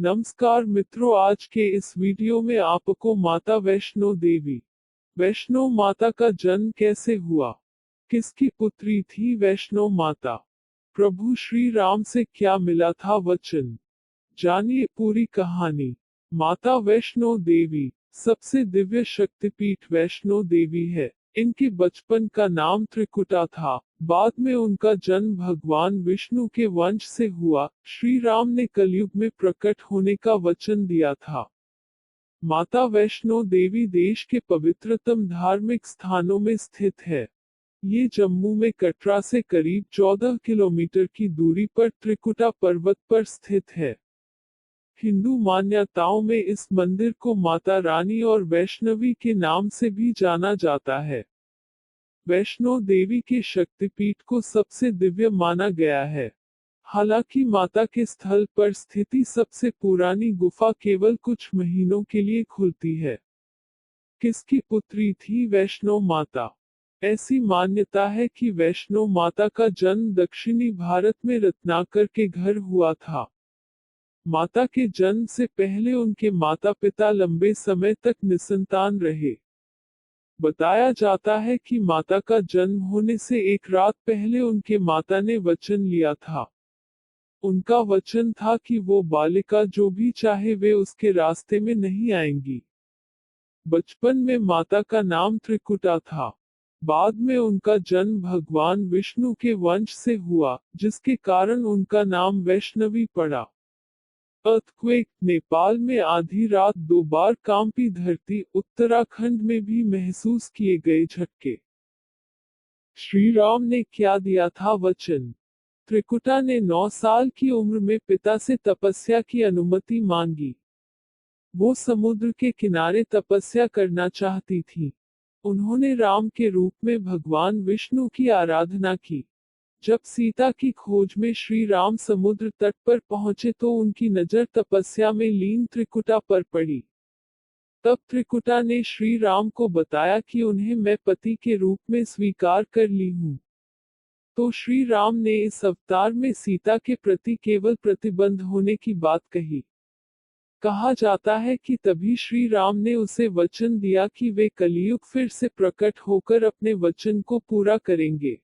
नमस्कार मित्रों, आज के इस वीडियो में आपको माता वैष्णो देवी वैष्णो माता का जन्म कैसे हुआ, किसकी पुत्री थी वैष्णो माता, प्रभु श्री राम से क्या मिला था वचन, जानिए पूरी कहानी। माता वैष्णो देवी सबसे दिव्य शक्तिपीठ वैष्णो देवी है। इनके बचपन का नाम त्रिकुटा था। बाद में उनका जन्म भगवान विष्णु के वंश से हुआ। श्री राम ने कलयुग में प्रकट होने का वचन दिया था। माता वैष्णो देवी देश के पवित्रतम धार्मिक स्थानों में स्थित है। ये जम्मू में कटरा से करीब 14 किलोमीटर की दूरी पर त्रिकुटा पर्वत पर स्थित है। हिंदू मान्यताओं में इस मंदिर को माता रानी और वैष्णवी के नाम से भी जाना जाता है। वैष्णो देवी के शक्तिपीठ को सबसे दिव्य माना गया है। हालांकि माता के स्थल पर स्थिति सबसे पुरानी गुफा केवल कुछ महीनों के लिए खुलती है। किसकी पुत्री थी वैष्णो माता? ऐसी मान्यता है कि वैष्णो माता का जन्म दक्षिणी भारत में रत्नाकर के घर हुआ था। माता के जन्म से पहले उनके माता पिता लंबे समय तक निसंतान रहे। बताया जाता है कि माता का जन्म होने से एक रात पहले उनके माता ने वचन लिया था। उनका वचन था कि वो बालिका जो भी चाहे वे उसके रास्ते में नहीं आएंगी। बचपन में माता का नाम त्रिकुटा था। बाद में उनका जन्म भगवान विष्णु के वंश से हुआ, जिसके कारण उनका नाम वैष्णवी पड़ा। अर्थक्वेक नेपाल में आधी रात 2 बार कांपी धरती, उत्तराखंड में भी महसूस किए गए झटके। श्री राम ने क्या दिया था वचन? त्रिकुटा ने 9 साल की उम्र में पिता से तपस्या की अनुमति मांगी। वो समुद्र के किनारे तपस्या करना चाहती थी। उन्होंने राम के रूप में भगवान विष्णु की आराधना की। जब सीता की खोज में श्री राम समुद्र तट पर पहुंचे तो उनकी नजर तपस्या में लीन त्रिकुटा पर पड़ी। तब त्रिकुटा ने श्री राम को बताया कि उन्हें मैं पति के रूप में स्वीकार कर ली हूँ। तो श्री राम ने इस अवतार में सीता के प्रति केवल प्रतिबंध होने की बात कही। कहा जाता है कि तभी श्री राम ने उसे वचन दिया कि वे कलियुग फिर से प्रकट होकर अपने वचन को पूरा करेंगे।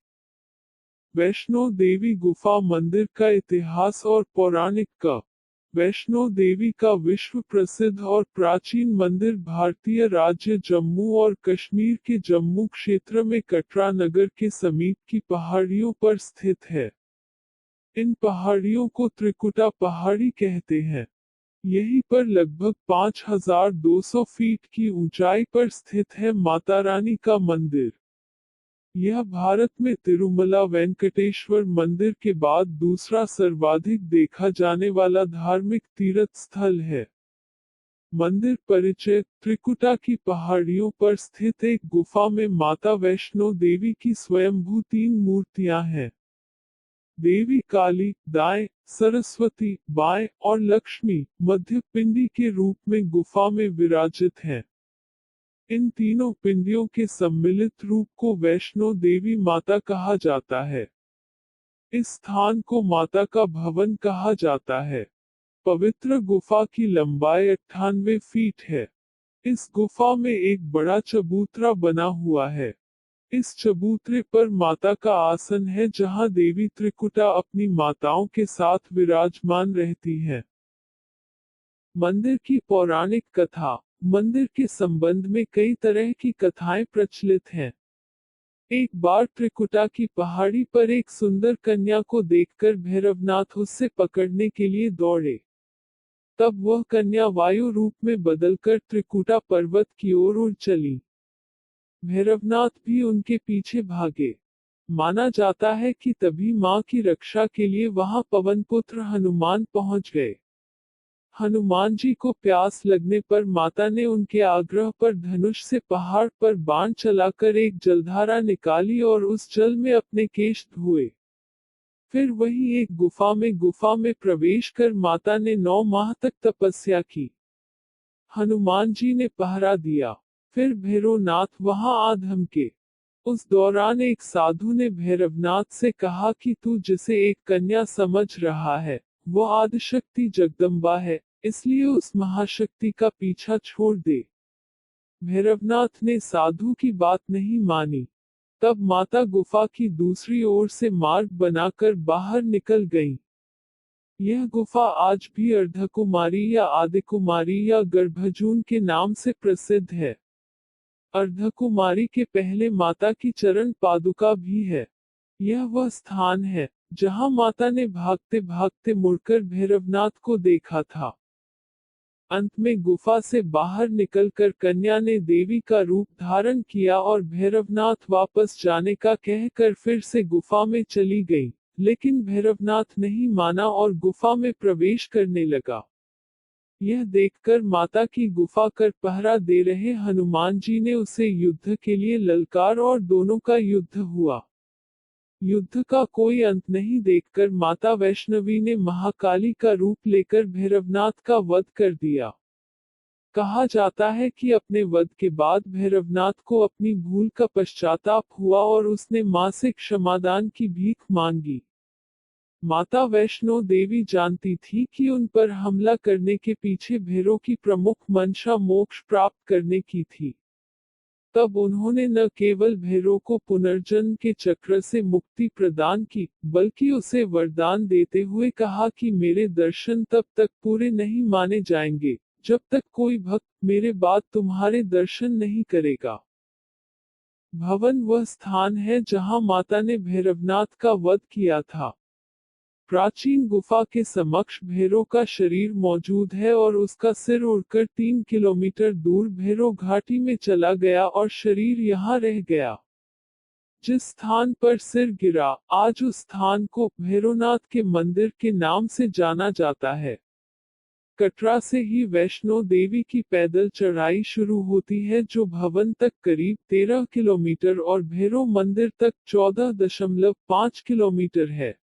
वैष्णो देवी गुफा मंदिर का इतिहास और पौराणिक का। वैष्णो देवी का विश्व प्रसिद्ध और प्राचीन मंदिर भारतीय राज्य जम्मू और कश्मीर के जम्मू क्षेत्र में कटरा नगर के समीप की पहाड़ियों पर स्थित है। इन पहाड़ियों को त्रिकुटा पहाड़ी कहते हैं। यहीं पर लगभग 5200 फीट की ऊंचाई पर स्थित है माता रानी का मंदिर। यह भारत में तिरुमला वेंकटेश्वर मंदिर के बाद दूसरा सर्वाधिक देखा जाने वाला धार्मिक तीर्थ स्थल है। मंदिर परिचय। त्रिकुटा की पहाड़ियों पर स्थित एक गुफा में माता वैष्णो देवी की स्वयंभू 3 मूर्तियां हैं। देवी काली दाएं, सरस्वती बाएं और लक्ष्मी मध्य पिंडी के रूप में गुफा में विराजित हैं। इन तीनों पिंडियों के सम्मिलित रूप को वैष्णो देवी माता कहा जाता है। इस स्थान को माता का भवन कहा जाता है। पवित्र गुफा की लंबाई 98 फीट है। इस गुफा में एक बड़ा चबूतरा बना हुआ है। इस चबूतरे पर माता का आसन है जहां देवी त्रिकुटा अपनी माताओं के साथ विराजमान रहती है। मंदिर की पौराणिक कथा। मंदिर के संबंध में कई तरह की कथाएं प्रचलित हैं। एक बार त्रिकुटा की पहाड़ी पर एक सुंदर कन्या को देखकर भैरवनाथ उससे पकड़ने के लिए दौड़े। तब वह कन्या वायु रूप में बदलकर त्रिकुटा पर्वत की ओर उड़ चली। भैरवनाथ भी उनके पीछे भागे। माना जाता है कि तभी मां की रक्षा के लिए वहां पवनपुत्र हनुमान पहुंच गए। हनुमान जी को प्यास लगने पर माता ने उनके आग्रह पर धनुष से पहाड़ पर बाण चलाकर एक जलधारा निकाली और उस जल में अपने केश धोए। फिर वही एक गुफा में प्रवेश कर माता ने 9 माह तक तपस्या की। हनुमान जी ने पहरा दिया। फिर भैरवनाथ वहां आ धमके। उस दौरान एक साधु ने भैरवनाथ से कहा कि तू जिसे एक कन्या समझ रहा है, वो आदिशक्ति जगदम्बा है। इसलिए उस महाशक्ति का पीछा छोड़ दे। भैरवनाथ ने साधु की बात नहीं मानी। तब माता गुफा की दूसरी ओर से मार्ग बनाकर बाहर निकल गईं। यह गुफा आज भी अर्धकुमारी या आदिकुमारी या गर्भजून के नाम से प्रसिद्ध है। अर्धकुमारी के पहले माता की चरण पादुका भी है। यह वह स्थान है जहां माता ने भागते भागते मुड़कर भैरवनाथ को देखा था। अंत में गुफा से बाहर निकलकर कन्या ने देवी का रूप धारण किया और भैरवनाथ वापस जाने का कहकर फिर से गुफा में चली गई, लेकिन भैरवनाथ नहीं माना और गुफा में प्रवेश करने लगा। यह देखकर माता की गुफा कर पहरा दे रहे हनुमान जी ने उसे युद्ध के लिए ललकार और दोनों का युद्ध हुआ। युद्ध का कोई अंत नहीं देखकर माता वैष्णवी ने महाकाली का रूप लेकर भैरवनाथ का वध कर दिया। कहा जाता है कि अपने वध के बाद भैरवनाथ को अपनी भूल का पश्चाताप हुआ और उसने मां से क्षमादान की भीख मांगी। माता वैष्णो देवी जानती थी कि उन पर हमला करने के पीछे भैरव की प्रमुख मंशा मोक्ष प्राप्त करने की थी। तब उन्होंने न केवल भैरव को पुनर्जन्म के चक्र से मुक्ति प्रदान की, बल्कि उसे वरदान देते हुए कहा कि मेरे दर्शन तब तक पूरे नहीं माने जाएंगे, जब तक कोई भक्त मेरे बाद तुम्हारे दर्शन नहीं करेगा। भवन वह स्थान है जहां माता ने भैरवनाथ का वध किया था। प्राचीन गुफा के समक्ष भैरव का शरीर मौजूद है और उसका सिर उड़कर 3 किलोमीटर दूर भैरव घाटी में चला गया और शरीर यहाँ रह गया। जिस स्थान पर सिर गिरा, आज उस स्थान को भैरवनाथ के मंदिर के नाम से जाना जाता है। कटरा से ही वैष्णो देवी की पैदल चढ़ाई शुरू होती है, जो भवन तक करीब 13 किलोमीटर और भैरव मंदिर तक 14.5 किलोमीटर है।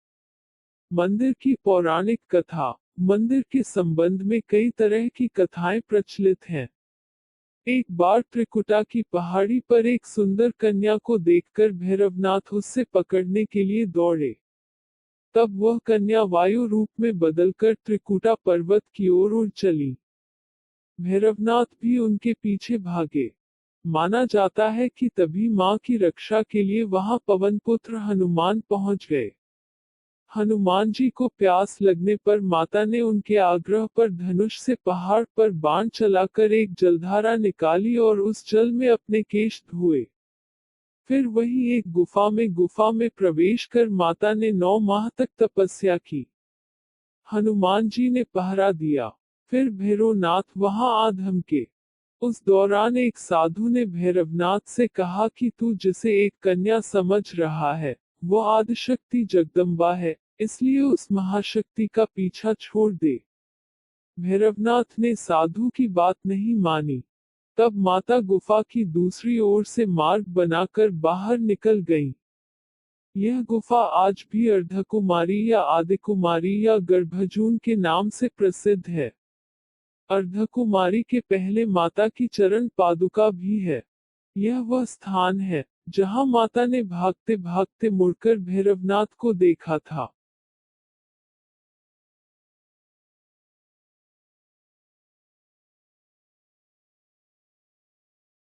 मंदिर की पौराणिक कथा। मंदिर के संबंध में कई तरह की कथाएं प्रचलित हैं। एक बार त्रिकुटा की पहाड़ी पर एक सुंदर कन्या को देखकर भैरवनाथ उससे पकड़ने के लिए दौड़े। तब वह कन्या वायु रूप में बदलकर त्रिकुटा पर्वत की ओर उड़ चली। भैरवनाथ भी उनके पीछे भागे। माना जाता है कि तभी मां की रक्षा के लिए वहां पवनपुत्र हनुमान पहुंच गए। हनुमान जी को प्यास लगने पर माता ने उनके आग्रह पर धनुष से पहाड़ पर बाण चलाकर एक जलधारा निकाली और उस जल में अपने केश धोए। फिर वही एक गुफा में प्रवेश कर माता ने 9 माह तक तपस्या की। हनुमान जी ने पहरा दिया। फिर भैरवनाथ वहां आ धमके। उस दौरान एक साधु ने भैरवनाथ से कहा कि तू जिसे एक कन्या समझ रहा है, वो आदिशक्ति जगदम्बा है, इसलिए उस महाशक्ति का पीछा छोड़ दे। भैरवनाथ ने साधु की बात नहीं मानी। तब माता गुफा की दूसरी ओर से मार्ग बनाकर बाहर निकल गईं। यह गुफा आज भी अर्धकुमारी या आदिकुमारी या गर्भजून के नाम से प्रसिद्ध है। अर्धकुमारी के पहले माता की चरण पादुका भी है। यह वह स्थान है जहां माता ने भागते भागते मुड़कर भैरवनाथ को देखा था।